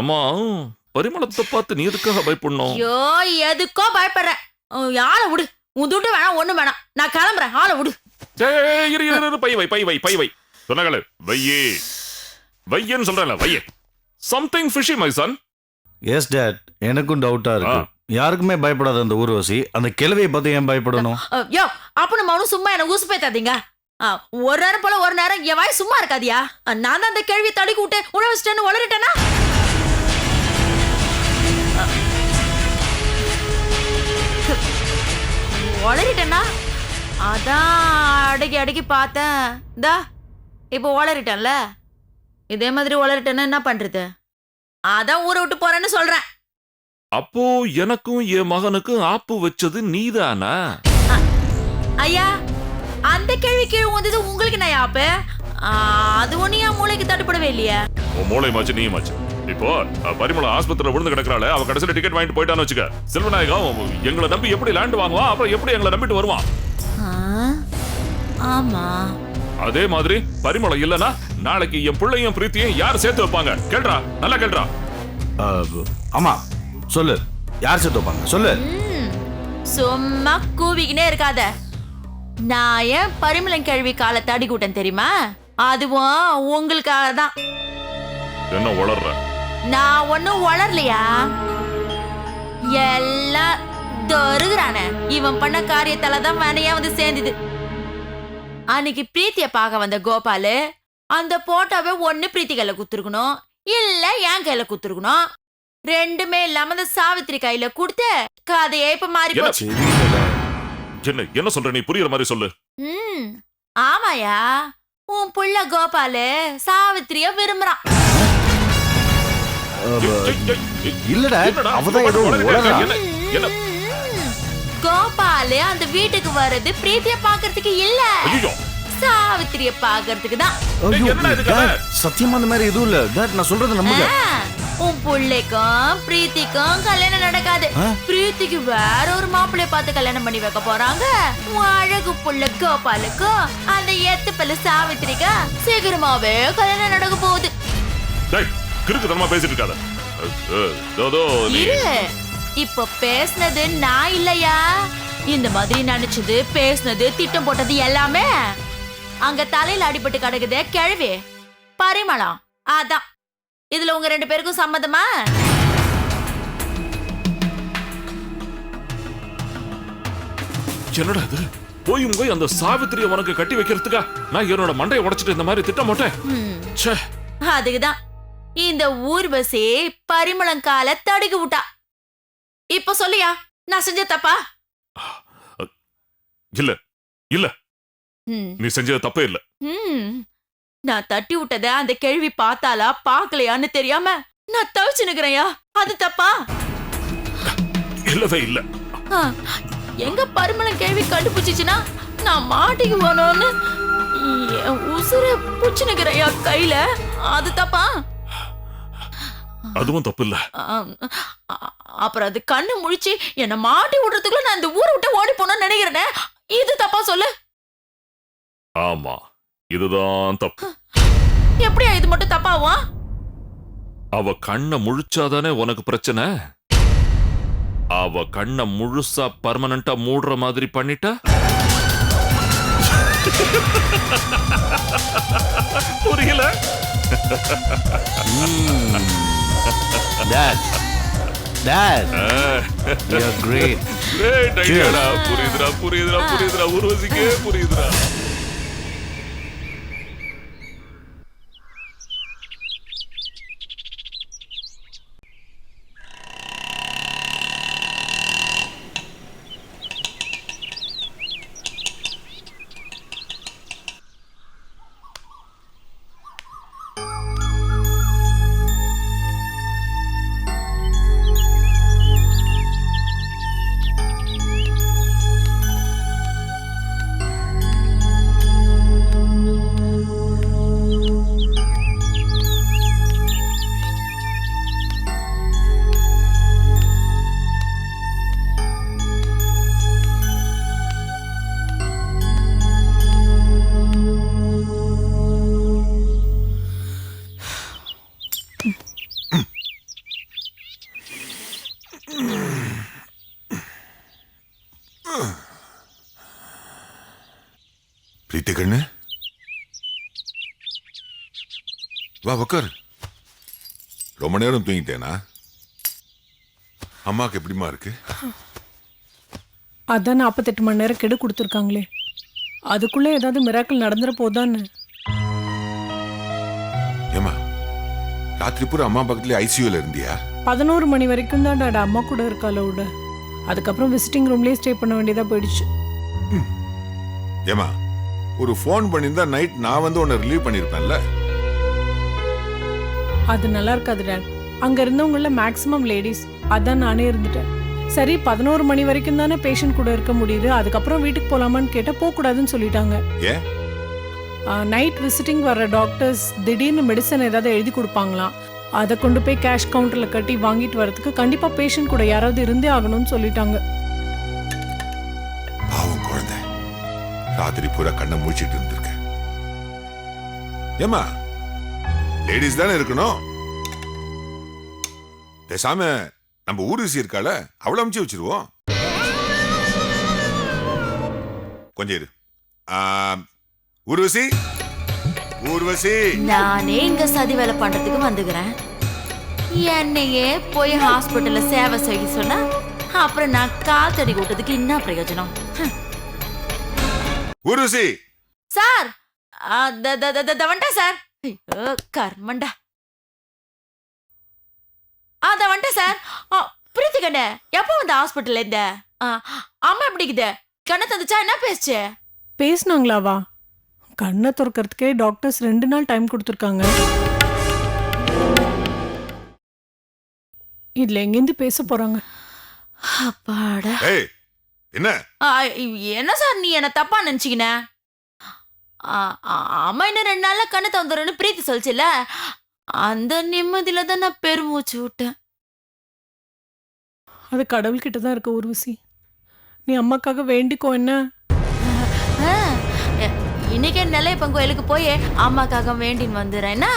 அம்மா பரிமளத்தை பார்த்து நீ எதுக்காக பயப்படணும்? ஐயோ எதுக்கோ பயப்படுறேன். ஆளை விடு. உன் துட்டு வேணாம் ஒண்ணு வேணாம். நான் கிளம்புறேன். ஆளை விடு. பை வை சொன்னங்களே வையே வையன்னு சொல்றேன்ல வையே. Something fishy my son. Yes dad, எனக்கும் டவுட்டா இருக்கு. யாருக்குமே பயப்படாத அந்த ஊர்வசி அந்த கிழவியை பார்த்து ஏன் பயப்படணும்? யோ அப்ப நம்ம அவனும் சும்மா என்ன ஊசு பேத்தாதீங்க. ஒரு நேரம் போல ஒரு நேரம் என் வாய் சும்மா இருக்காதியா? நான் தான் அந்த கேள்வியை தடுக்கி விட்டு உணவச்சிட்டேன்னு வளரிட்டேனா? வளரிட்டேனா? அதான் அடக்கி அடக்கி பார்த்தேன். இந்தா இப்போ வளரிட்டேன்ல. இதே மாதிரி வளரிட்டேன்னா என்ன பண்றது? அதான் ஊரை விட்டு போறேன்னு சொல்றேன். அப்போ எனக்கும் என் மகனுக்கும் ஆப்பு வச்சது நீதானா? ஐயா அந்த கேள்வி கீழே வந்தது உங்களுக்கு நான் ஆப்பு. அது ஒண்ணு என் மூளைக்கு தட்டுப்படவே இல்லையா? உன் மூளை மாச்சு நீ மாச்சு. இப்போ பரிமள ஆஸ்பத்திரியில விழுந்து கிடக்குறாள். அவ கடைசியில டிக்கெட் வாங்கிட்டு போயிட்டான்னு வச்சுக்க. செல்வநாயகா எங்களை நம்பி எப்படி லேண்ட் வாங்குவான், அப்புறம் எப்படி எங்களை நம்பிட்டு வருவான்? ஆமா அதே மாதிரி பரிமளம் இல்லனா நாளைக்கு என் பிள்ளையும் பிரீத்தியும் யார் சேர்த்து வைப்பாங்க? கேள்றா, நல்லா கேள்றா. ஆமா சொல்லு, யார் சேர்த்து வைப்பாங்க சொல்லு. சும்மா கூவிக்கினே இருக்காத. நான் ஏன் பரிமளம் கேள்வி காலை தடி கூட்டன் தெரியுமா? அதுவும் உங்களுக்காக தான். என்ன வளர்ற? நான் ஒன்னும் வளரலையா. எல்லாம் தொருகுறானே இவன் பண்ண காரியத்தால தான் வேணையா வந்து சேர்ந்தது. அன்னைக்கு பிரீத்திய பார்க்க வந்த கோபாலு அந்த போட்டோவை ஒண்ணு பிரீத்தி கையில குத்துருக்கணும், இல்ல என் கையில குத்துருக்கணும். ரெண்டுமே இல்லாம அந்த சாவித்திரி கையில கொடுத்து கதையே இப்ப மாறி போச்சு. என்ன சொல்ற நீ? புரியுற மாதிரி சொல்லு. ஆமாயா, உன் புள்ள கோபாலு சாவித்திரிய விரும்புறான். இல்லடா அவதான் ஏதோ கோபாலு அந்த வீட்டுக்கு வர்றது பிரீத்திய பாக்குறதுக்கு இல்ல, சாவித்திரிய பாக்குறதுக்கு தான். சத்தியமா அந்த மாதிரி எதுவும் இல்ல டேட், நான் சொல்றது நம்புங்க. உன் புள்ளைக்கும் பிரீத்திக்கும் கல்யாணம் நடக்காது. பிரீத்திக்கு வேற ஒரு மாப்பிள்ளைய பார்த்து கல்யாணம் பண்ணி வைக்க போறாங்க. உன் அழகு புள்ள கோபாலுக்கும் அந்த எத்து பல்ல சாவித்திரிக்கா சீக்கிரமாவே கல்யாணம் நடக்க போகுது. பேசிட்டு இருக்காத. இப்ப பேசினது நான் இல்லையா. இந்த மாதிரி நினைச்சது பேசினது திட்டம் போட்டது எல்லாமே அங்க தலையில அடிபட்டு கிடக்குதே கிழவி பரிமளம். அதான் இதுல உங்க ரெண்டு பேருக்கும் சம்மதமா? என்னடா இது? போய் அந்த சாவித்திரிய உனக்கு கட்டி வைக்கிறதுக்கா நான் என்னோட மண்டையை உடைச்சிட்டு இந்த மாதிரி திட்டம் போட்டேன். அதுக்குதான் இந்த ஊர்வசி பரிமளம் கால தடுக்கி விட்டா. இப்ப சொல்லியா நான் செஞ்ச தப்பா? இல்ல இல்ல, நீ செஞ்சது தப்பே இல்ல. நான் தட்டி விட்டத அந்த கேள்வி பார்த்தாலா பாக்கலையான்னு தெரியாம நான் தவிச்சு நிக்கிறேயா, அது தப்பா? இல்லவே இல்ல. எங்க பரிமளம் கேள்வி கண்டுபிடிச்சுன்னா நான் மாட்டிக்கு போனோன்னு உசுர புடிச்சு நிக்கிறையா கையில, அது தப்பா? அதுவும் தப்பு இல்ல. அப்புறம் அது கண்ணு முழிச்சு என்ன மாட்டி விடுறதுக்குள்ள நான் இந்த ஊரை விட்டு ஓடி போனோம்னு நினைக்கிறேன். இது தப்பா சொல்லு. ஆமா, இதுதான் தப்பு. எப்படியா இது மட்டும் தப்பாவா? அவ கண்ண முழிச்சாதானே உனக்கு பிரச்சனை. அவ கண்ண முழுசா பர்மனண்டா மூடுற மாதிரி பண்ணிட்டா புரியல? Dad, Dad, you're great. Great idea. புரியுதுடா. ஊர்வசிக்கே புரியுதுடா. பிரீத்தி கண்ணு, வா உக்காரு. ரொம்ப நேரம் தூங்கிட்டேனா? அம்மாக்கு எப்படிமா இருக்கு? அதான் 48 மணி நேரம் கெடு கொடுத்துருக்காங்களே, அதுக்குள்ளே ஏதாவது மிராக்கிள் நடந்துட போதான்னு. ஏமா ராத்திரி பூரா அம்மா பக்கத்துல ஐசியூல இருந்தியா? 11 மணி வரைக்கும் தான் டாடா அம்மா கூட இருக்காளோட. அதுக்கப்புறம் விசிட்டிங் ரூம்லேயே ஸ்டே பண்ண வேண்டியதா போயிடுச்சு. ஏமா ஒரு ஃபோன் பண்ணியிருந்தா நைட் நான் வந்து உன்னை ரிலீவ் பண்ணியிருப்பேன்ல. அது நல்லா இருக்காது டாட். அங்க இருந்தவங்கள மேக்ஸிமம் லேடிஸ், அதான் நானே இருந்துட்டேன். சரி 11 மணி வரைக்கும் தானே பேஷண்ட் கூட இருக்க முடியுது, அதுக்கப்புறம் வீட்டுக்கு போலாமான்னு கேட்டால் போகக்கூடாதுன்னு சொல்லிட்டாங்க. ஏன்? நைட் விசிட்டிங் வர்ற டாக்டர்ஸ் திடீர்னு மெடிசன் ஏதாவது எழுதி கொடுப்பாங்களாம். அதை கொண்டு போய் கேஷ் கவுண்டரில் கட்டி வாங்கிட்டு வரதுக்கு கண்டிப்பாக பேஷண்ட் கூட யாராவது இருந்தே ஆகணும்னு சொல்லிட்டாங்க. பாவம் குழந்தை, ராத்திரி பூரா கண்ணை முடிச்சிட்டு இருந்திருக்க. ஏமா லேடிஸ் தானே இருக்கணும். பேசாம நம்ம ஊர்வசி இருக்கால, அவளை அமுச்சு வச்சிருவோம். கொஞ்சம் இரு. ஊர்வசி, ஊர்வசி. நானே இங்க சதி வேலை பண்றதுக்கு வந்துக்கிறேன். என்னையே போய் ஹாஸ்பிட்டல்ல சேவை செய்ய சொன்னா அப்புறம் நான் காத்தடி கூட்டத்துக்கு என்ன பிரயோஜனம்? ஊர்வசி சார் வந்துட்டேன் சார். ஐயோ கர்மண்டா. அத வந்துட்டேன் சார். பிரீத்தி கண்ணே, எப்போ வந்த ஹாஸ்பிட்டல்ல இருந்த? அம்மா எப்படிக்குது? கண்ணை தந்துச்சா? என்ன பேசுச்சு? பேசினாங்களாவா? கண்ணை திறக்கிறதுக்கே டாக்டர்ஸ் 2 நாள் டைம் கொடுத்துருக்காங்க. இதுல எங்கேருந்து பேச போறாங்க? அப்பாடா. ஏய் என்ன? என்ன சார் நீ என்ன தப்பா நினைச்சிக்கின? அம்மா இன்னும் 2 நாள்ல கண்ணை தந்துடுறேன்னு பிரீத்தி சொல்லிச்சுல, அந்த நிம்மதியில தான் நான் பெருமூச்சு விட்டேன். அது கடவுள்கிட்ட தான் இருக்க ஊர்வசி. நீ அம்மாக்காக வேண்டிக்கோ. என்ன இன்னைக்கே நெல்லையப்பன் கோயிலுக்கு போய் அம்மாக்காக வேண்டின்னு வந்துடுறேன். என்ன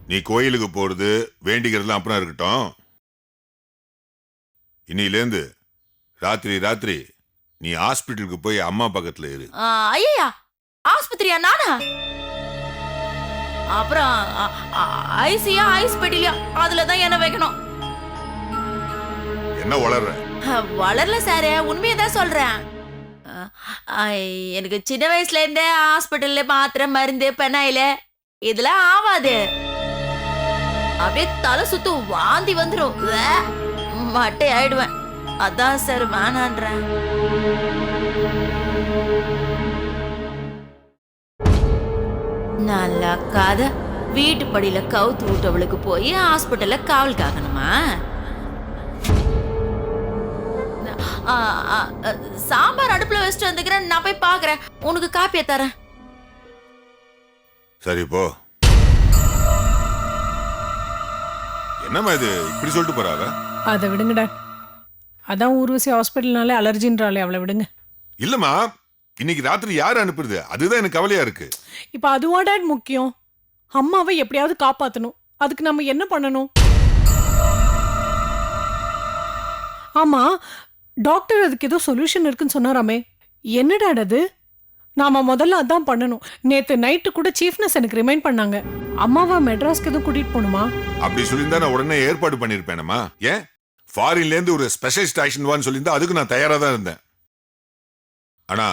நீ கோயிலுக்கு போறது வேண்டிக்கிறதுலாம் அப்புறம் இருக்கட்டும். இன்னிலேருந்து ராத்திரி நீ ஹாஸ்பிட்டலுக்கு போய் அம்மா பக்கத்துல இரு. ஐயா ஆஸ்பத்திரியா? நானா? அப்புறம் ஐசியா ஐஸ் பெட்டிலியா அதுலதான் என்ன வைக்கணும். என்ன வளர்ற? வளரல சார், உண்மையதான் சொல்றேன். எனக்கு சின்ன வயசுல இருந்தே ஹாஸ்பிட்டல்ல மாத்திரை மருந்து பெனாயில இதெல்லாம் ஆவாது. அப்படியே தலை சுத்தும், வாந்தி வந்துடும், மட்டை ஆயிடுவேன். அதான் சார் வேணான்றேன். நல்லா கதை. வீட்டு படியில கவுத்து விட்டவளுக்கு போய் ஹாஸ்பிட்டல்ல காவல் காக்கணுமா? சாம்பார் அடுப்புல வச்சுட்டு வந்துக்கிறேன், நான் போய் பாக்குறேன். உனக்கு காப்பிய தரேன். சரி போ. என்னம்மா இது இப்படி சொல்லிட்டு போறாவ? அதை விடுங்கடா. அதான் ஊர்வசி ஹாஸ்பிட்டல்னாலே அலர்ஜின்றாலே, அவளை விடுங்க. இல்லம்மா, இன்னைக்கு ராத்திரி யார் அனுப்புறது அதுதான் எனக்கு கவலையா இருக்கு. இப்ப அதுவா டாட் முக்கியம்? அம்மாவை எப்படியாவது காப்பாத்தணும். அதுக்கு நம்ம என்ன பண்ணணும்? ஆமா, டாக்டர் அதுக்கு ஏதோ சொல்யூஷன் இருக்குன்னு சொன்னாராமே, என்னடா அது? நாம முதல்ல அதான் பண்ணணும். நேத்து நைட்டு கூட சீஃப்னஸ் எனக்கு ரிமைண்ட் பண்ணாங்க. அம்மாவா மெட்ராஸ்க்கு எதுவும் கூட்டிட்டு போகணுமா? அப்படி சொல்லியிருந்தா நான் உடனே ஏற்பாடு பண்ணிருப்பேனம்மா. ஏன் ஃபாரின்ல இருந்து ஒரு ஸ்பெஷலிஸ்ட் ஆக்ஷன் சொல்லியிருந்தா அதுக்கு நான் தயாரா தான் இருந்தேன். ஆனா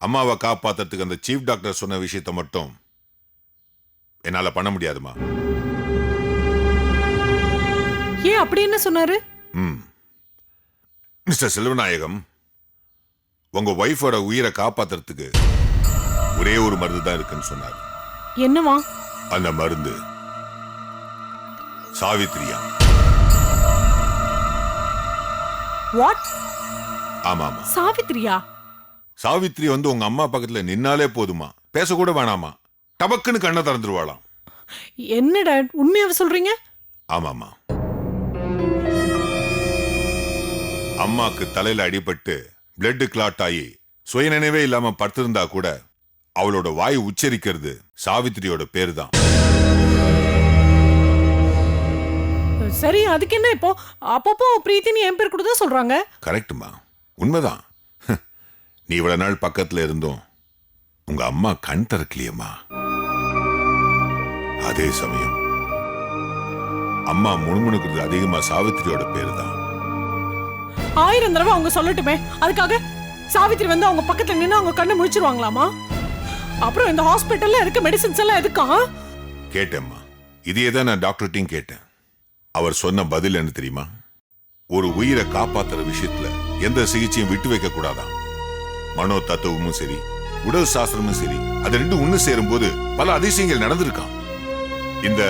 அம்மாவை காப்பாத்துறதுக்கு அந்த சீஃப் டாக்டர் சொன்ன விஷயத்தை மட்டும் என்னால பண்ண முடியாதுமா. ஏன் அப்படி என்ன சொன்னாரு? மிஸ்டர் செல்வநாயகம், உங்க ஒய்ஃபோட உயிரை காப்பாத்துறதுக்கு ஒரே ஒரு மருந்து தான் இருக்குன்னு சொன்னார். என்னவா? அந்த மருந்து சாவித்ரியா. வாட்? ஆமாமா, சாவித்ரியா? சாவித்ரி உங்க அம்மா பக்கத்துல நின்னாலே போதுமா, பேசக்கூட வேணாமா, டபக்குன்னு கண்ணை திறந்துருவாளாம். என்னடா உண்மையாவே சொல்றீங்க? ஆமாமா, அம்மாக்கு தலையில அடிபட்டு பிளட் கிளாட் ஆகி சுயநினைவே இல்லாம படுத்திருந்தா கூட அவளோட வாய் உச்சரிக்கிறது சாவித்ரியோட பேரு தான். சரி, அதுக்கு என்ன இப்போ? அப்பப்போ பிரீத்தினி என் பேர் கூட தான் சொல்றாங்க. கரெக்டுமா, உண்மைதான். நீ இவ்வளவு நாள் பக்கத்துல இருந்தும் உங்க அம்மா கண் திறக்கலையம்மா. அதே சமயம் அம்மா முணுமுணுக்கிறது அதிகமா சாவித்திரியோட பேரு தான். 1000 தடவை அவங்க சொல்லட்டுமே, அதுக்காக சாவித்திரி வந்து அவங்க பக்கத்துல நின்று அவங்க கண்ணை முழிச்சிருவாங்களாமா? அப்புறம் இந்த ஹாஸ்பிட்டல்ல இருக்க மெடிசின்ஸ் எல்லாம் எதுக்கா? கேட்டேம்மா, இதையே தான் நான் டாக்டர்கிட்டையும் கேட்டேன். அவர் சொன்ன பதில் என்ன தெரியுமா? ஒரு உயிரை காப்பாத்துற விஷயத்துல எந்த சிகிச்சையும் விட்டு வைக்க கூடாதான். மனோ தத்துவமும் சரி, உடல் சாஸ்திரமும் சரி, அது ரெண்டும் ஒண்ணு சேரும் போது பல அதிசயங்கள் நடந்திருக்கான். இந்த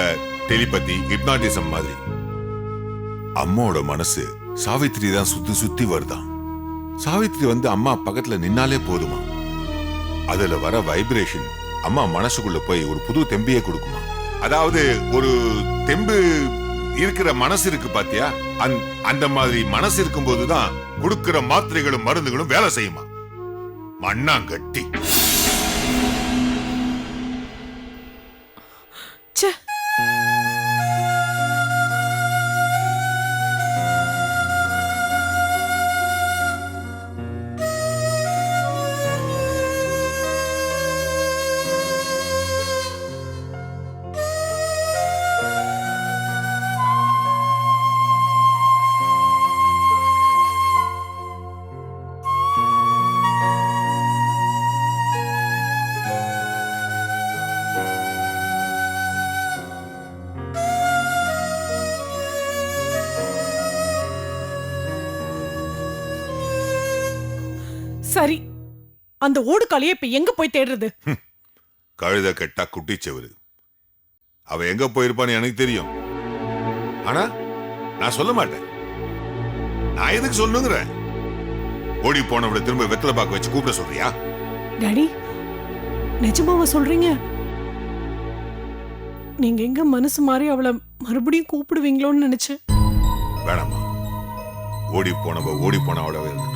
டெலிபதி, ஹிப்னாட்டிசம் மாதிரி. அம்மாவோட மனசு சாவித்திரி தான் சுத்தி சுத்தி வருதான். சாவித்திரி வந்து அம்மா பக்கத்துல நின்னாலே போதுமா, அதுல வர வைப்ரேஷன் அம்மா மனசுக்குள்ள போய் ஒரு புது தெம்பியே கொடுக்குமா. அதாவது ஒரு தெம்பு இருக்கிற மனசு இருக்கு பாத்தியா, அந்த மாதிரி மனசு இருக்கும் போதுதான் கொடுக்கிற மாத்திரைகளும் மருந்துகளும் வேலை செய்யுமா. மண்ணாங்கட்டி. ச்சே. சரி, அந்த ஓடுகாலியை இப்ப எங்க போய் தேடுறது? கழுத கெட்டா குட்டிச்சவரு. அவ எங்க போயிருப்பான்னு எனக்கு தெரியும். ஆனா நான் சொல்ல மாட்டேன். நான் எதுக்கு சொல்லுங்கிறேன்? ஓடி போனவளை திரும்ப வெத்தலை பாக்க வச்சு கூப்பிட சொல்றியா? டாடி, நிஜமாவா சொல்றீங்க? நீங்க எங்க மனசு மாறி அவளை மறுபடியும் கூப்பிடுவீங்களோன்னு நினைச்சேன். வேணாமா, ஓடி போனவளவே இருக்கட்டும்.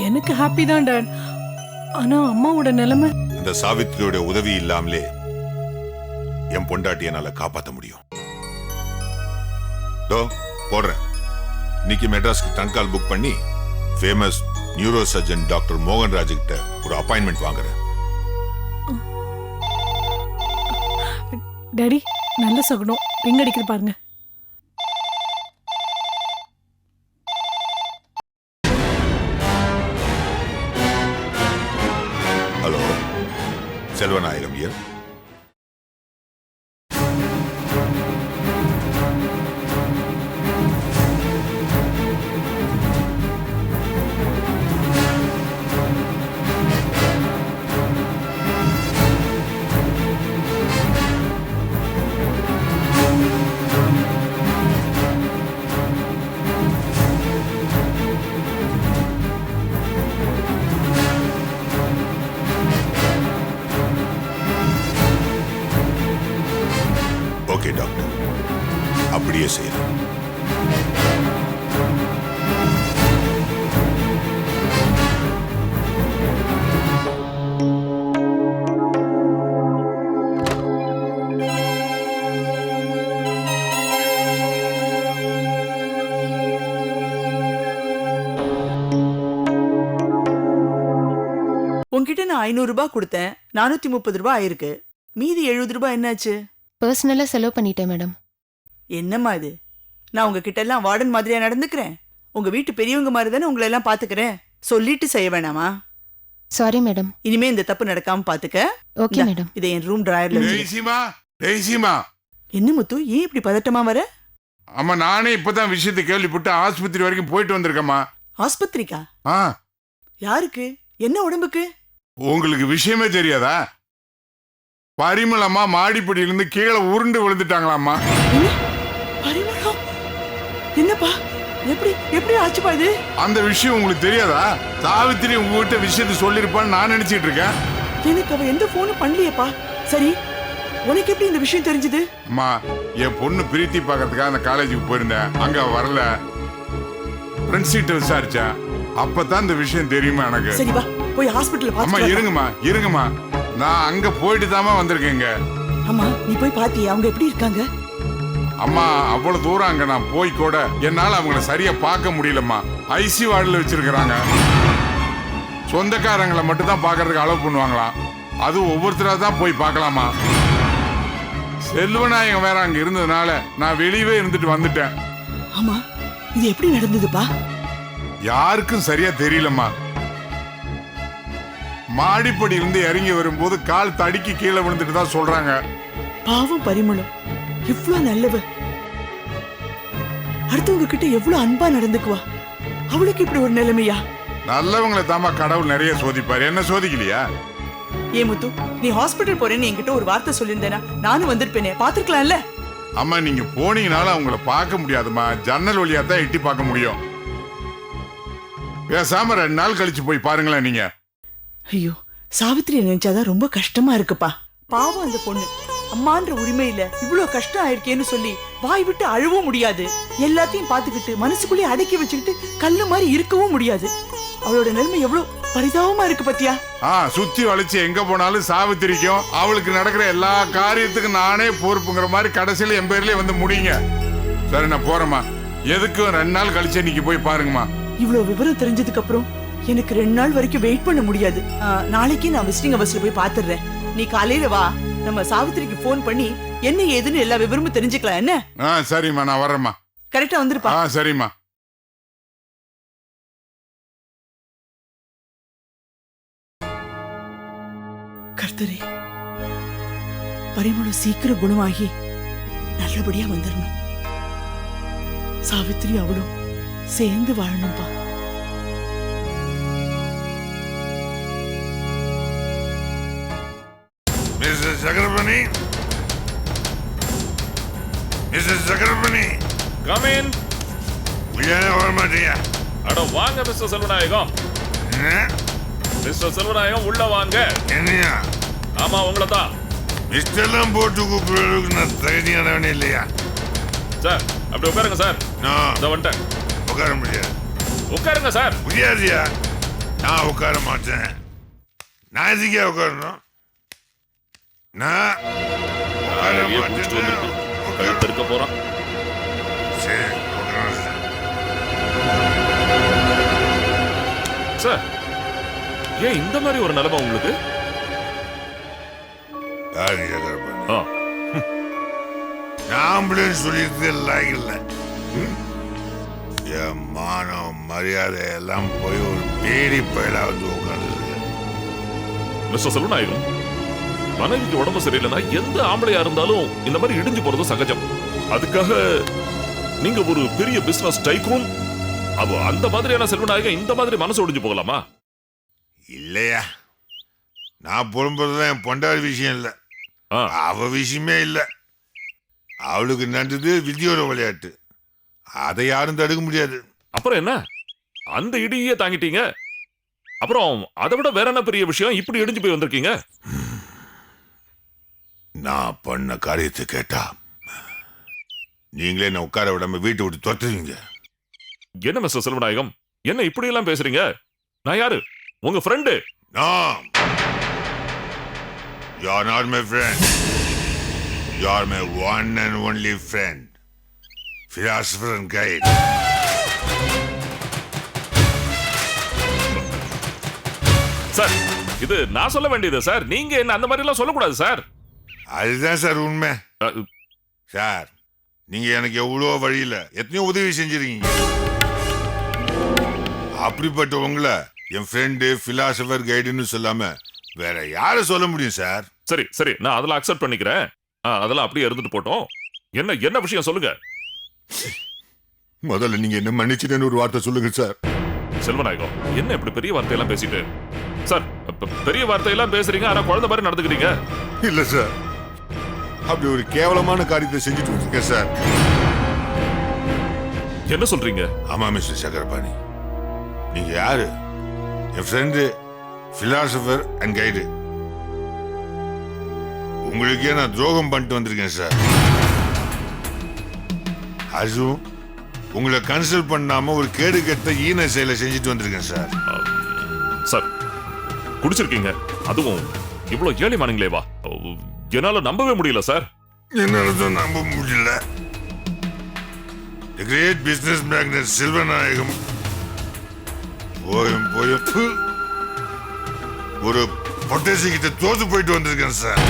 எனக்கு ஹாப்பி தான் டாட். ஆனா அம்மாவோட நிலைமை. இந்த சாவித்திரியோட உதவி இல்லாமலே என் பொண்டாட்டியை என்னால காப்பாற்ற முடியும். போடுறேன். இன்னைக்கு மெட்ராஸ்க்கு டன்கால் புக் பண்ணி famous neuro surgeon doctor Mohanraj கிட்ட ஒரு அப்பாயின்மெண்ட் வாங்குறேன். டாடி, நல்ல சகுனம். ரிங் அடிக்குது பாருங்க. Hello, Selvanayagam Iyer. Okay doctor, அப்படியே செய்யறேன். உன்கிட்ட நான் 500 ரூபாய் கொடுத்தேன், 430 ரூபாய் ஆயிருக்கு. மீதி 70 ரூபாய் என்னாச்சு? பர்சனலா செலவு பண்ணிட்டேன் மேடம். என்னம்மா இது? நான் உங்ககிட்ட எல்லாம் வார்டன் மாதிரியா நடந்துக்கிறேன்? உங்க வீட்டு பெரியவங்க மாதிரி தானே உங்களை எல்லாம் பாத்துக்கிறேன். சொல்லிட்டு செய்ய வேணாமா? Sorry madam. இனிமே இந்த தப்பு நடக்காம பாத்துக்க. Okay madam. இதை என் ரூம் டிராயர்ல வச்சு. என்ன முத்து, ஏன் இப்படி பதட்டமா வர? அம்மா, நானே இப்பதான் விஷயத்தை கேள்விப்பட்டு ஆஸ்பத்திரி வரைக்கும் போயிட்டு வந்திருக்கேம்மா. ஆஸ்பத்திரிக்கா? ஆ, யாருக்கு? என்ன உடம்புக்கு? உங்களுக்கு விஷயமே தெரியாதா? பரிமளம்மா மாடிப்படியிலிருந்து கீழே உருண்டு விழுந்துட்டாங்களாம்மா. பரிமளம்? என்னப்பா, எப்படி எப்படி ஆச்சுப்பா இது? அந்த விஷயம் உங்களுக்கு தெரியாதா? சாவித்திரி உங்ககிட்ட விஷயத்தை சொல்லிருப்பான்னு நான் நினைச்சிட்டு இருக்கேன். எனக்கு அவ எந்த போனும் பண்ணலையேப்பா. சரி, உனக்கு எப்படி இந்த விஷயம் தெரிஞ்சது? அம்மா, என் பொண்ணு பிரீத்தி பார்க்கறதுக்காக அந்த காலேஜுக்கு போயிருந்தேன். அங்க வரல. பிரின்சிட்ட விசாரிச்சேன். அப்பதான் இந்த விஷயம் தெரியுமா எனக்கு. சரி வா, போய் ஹாஸ்பிடல்ல அம்மா பாத்து. இருங்கம்மா, நான் அங்க போயிட்டு தாமா வந்திருக்கேங்க. அம்மா, நீ போய் பாத்தியா அவங்க எப்படி இருக்காங்க? அம்மா, அவ்வளவு தூரம் அங்க நான் போய் கூட என்னால அவங்கள சரியா பார்க்க முடியலம்மா. ஐசி வார்டுல வச்சிருக்கிறாங்க. சொந்தக்காரங்களை மட்டும் தான் பார்க்கறதுக்கு அலோவ் பண்ணுவாங்களாம். அது ஒவ்வொருத்தரா தான் போய் பார்க்கலாமா. செல்வநாயகம் வேற அங்க இருந்ததுனால நான் வெளியவே இருந்துட்டு வந்துட்டேன். ஆமா, இது எப்படி நடந்ததுப்பா? யாருக்கும் சரியா தெரியலம்மா. மாடிப்படி இருந்து இறங்கி வரும்போது கால் தடுக்கி கீழே விழுந்துட்டு தான் சொல்றாங்க. பாவம் பரிமளம், இவ்ளோ நல்லவ. அடுத்தவங்க கிட்ட எவ்வளவு அன்பா நடந்துக்குவா. அவளுக்கு இப்படி ஒரு நிலைமையா? நல்லவங்களை தாமா கடவுள் நிறைய சோதிப்பாரு, என்ன சோதிக்கலையா? ஏ முத்து, நீ ஹாஸ்பிட்டல் போறேன்னு என்கிட்ட ஒரு வார்த்தை சொல்லியிருந்தேனா நானும் வந்திருப்பேனே, பாத்துருக்கலாம்ல. அம்மா நீங்க போனீங்கனாலும் அவங்கள பார்க்க முடியாதுமா. ஜன்னல் வழியா தான் எட்டி பார்க்க முடியும். பேசாம 2 நாள் கழிச்சு போய் பாருங்களேன் நீங்க. ஐயோ, சாவித்திரி நினைச்சாதான் ரொம்ப கஷ்டமா இருக்குப்பா. பாவம் அந்த பொண்ணு. அம்மான்ற உரிமையில இவ்ளோ கஷ்டம் ஆயிருக்கேன்னு சொல்லி வாய் விட்டு அழவும் முடியாது. எல்லாத்தையும் பாத்துக்கிட்டு மனசுக்குள்ளே அடக்கி வச்சுக்கிட்டு கல்லு மாதிரி இருக்கவும் முடியாது. அவளோட நிலைமை எவ்வளவு பரிதாபமா இருக்கு பத்தியா? சுத்தி வளைச்சு எங்க போனாலும் சாவித்திரிக்கும் அவளுக்கு நடக்கிற எல்லா காரியத்துக்கும் நானே பொறுப்புங்கிற மாதிரி கடைசியில என் பேர்லயே வந்து முடியுங்க. சரி நான் போறேம்மா. எதுக்கும் 2 நாள் கழிச்சு இன்னைக்கு போய் பாருங்கம்மா. இவ்வளவு விவரம் தெரிஞ்சதுக்கு அப்புறம் எனக்கு 2 நாள் வரைக்கும் வெயிட் பண்ண முடியாது. நாளைக்கு நான் விசிட்டிங் அவர்ஸ்ல போய் பாத்துறேன். நீ காலையில வா, நம்ம சாவித்திரிக்கு போன் பண்ணி என்ன ஏதுன்னு எல்லா விவரமும் தெரிஞ்சுக்கலாம். என்ன? சரிம்மா, நான் வரேம்மா. கரெக்டா வந்துருப்பா. சரிம்மா. கர்த்தரே, பரிமளம் சீக்கிரம் குணமாகி நல்லபடியா வந்துடணும். சாவித்திரி அவளும் சேர்ந்து வாழணும்பா. Mister Chakrapani, mister Chakrapani, come in. உள்ளே வர மாட்டீங்க? அட வாங்க மிஸ்டர் செல்வநாயகம். மிஸ்டர் செல்வநாயகம் உள்ள வாங்க. என்னையா? ஆமா உங்களை தான். மிஸ்டர்லாம் போட்டு கூப்பிடுறதுக்கு நான் தகுதியானவனே இல்லையா? சார் அப்படி உட்காருங்க சார். நான் வந்துட்டேன். உட்கார முடியாது. உட்காருங்க சார். முடியாதியா? நான் உட்கார மாட்டேன். நான் எதுக்கே உட்காரணும்? நான் உட்கார மாட்டேன். இருக்க போறான். சரி உட்கார சார். ஏன் இந்த மாதிரி ஒரு நிலைமை உங்களுக்கு? நாம்பளேன்னு சொல்லிட்டு லாய்க்கு என் மானம் மரியாதை எல்லாம் போய் ஒரு பேடி பயிலா வந்து உட்கார்ந்து. மிஸ்டர் செல்வநாயகம், மனைவிக்கு உடம்பு சரியில்லைன்னா எந்த ஆம்பளையா இருந்தாலும் இந்த மாதிரி இடிஞ்சு போறது சகஜம். அதுக்காக நீங்க ஒரு பெரிய பிசினஸ் டைகூன், அந்த மாதிரியான செல்வநாயகம் இந்த மாதிரி மனசு ஒடிஞ்சு போகலாமா? இல்லையா, நான் புலம்புறதுதான் என் பொண்டாடி விஷயம் இல்லை, அவ விஷயமே இல்லை. அவளுக்கு நடந்தது விதியோட விளையாட்டு, அதை யாரும் தடுக்க முடியாது. அப்புறம் என்ன, அந்த இடியே தாங்கிட்டீங்க. அப்புறம் அதை விட வேற என்ன பெரிய விஷயம் இப்படி இடிஞ்சு போய் வந்திருக்கீங்க? நான் பண்ண காரியத்தை கேட்டா நீங்களே என்ன உட்கார விடாம வீட்டை விட்டு துரத்துவீங்க. என்ன மிஸ்டர் செல்வநாயகம், என்ன இப்படி எல்லாம் பேசுறீங்க? நான் யாரு? உங்க friend. No, you're not my friend. You're my one and only friend, philosopher and guide. Sir, இது நான் சொல்ல வேண்டியது சார். நீங்க என்ன அந்த மாதிரி எல்லாம் சொல்லக்கூடாது சார். அதுதான் சார் உண்மை. சார், நீங்க எனக்கு எவ்வளோ வழியில எத்தனையோ உதவி செஞ்சிருக்கீங்க. அப்படிப்பட்ட உங்களை என் ஃப்ரெண்டு பிலாசபர் கைடுன்னு சொல்லாம வேற யாரை சொல்ல முடியும் சார்? சரி சரி, நான் அதெல்லாம் அக்செப்ட் பண்ணிக்கிறேன். அதெல்லாம் அப்படியே இருந்துட்டு போட்டோம். என்ன என்ன விஷயம் சொல்லுங்க. முதல்ல நீங்க என்ன மன்னிச்சுட்டேன்னு ஒரு வார்த்தை சொல்லுங்க சார். செல்வநாயகம், என்ன இப்படி பெரிய வார்த்தையெல்லாம் பேசிட்டு சார்? பெரிய வார்த்தையெல்லாம் பேசுறீங்க, ஆனா குழந்தை மாதிரி நடந்துக்கிறீங்க. இல்ல சார், அப்படி ஒரு கேவலமான காரியத்தை செஞ்சுட்டு வந்திருக்கேன் சார். என்ன சொல்றீங்க? ஆமா மிஸ்டர் சக்கரபாணி, நீங்க யாரு? என் ஃப்ரெண்டு பிலாசபர் அண்ட் கைடு. உங்களுக்கே நான் துரோகம் பண்ணிட்டு வந்திருக்கேன் சார். அதுவும் உங்களை கன்சல்ட் பண்ணாம ஒரு கேடு கெட்ட ஈன செயலை செஞ்சுட்டு வந்திருக்கேன் சார். சார், குடிச்சிருக்கீங்க, அதுவும் இவ்வளவு ஏழைமானங்களே வா, என்னால நம்பவே முடியல சார். என்னால நம்ப முடியல. The great business magnate Selvanayagam போயும் ஒரு பொட்டேசி கிட்ட தோத்து போயிட்டு வந்திருக்கேன் சார்.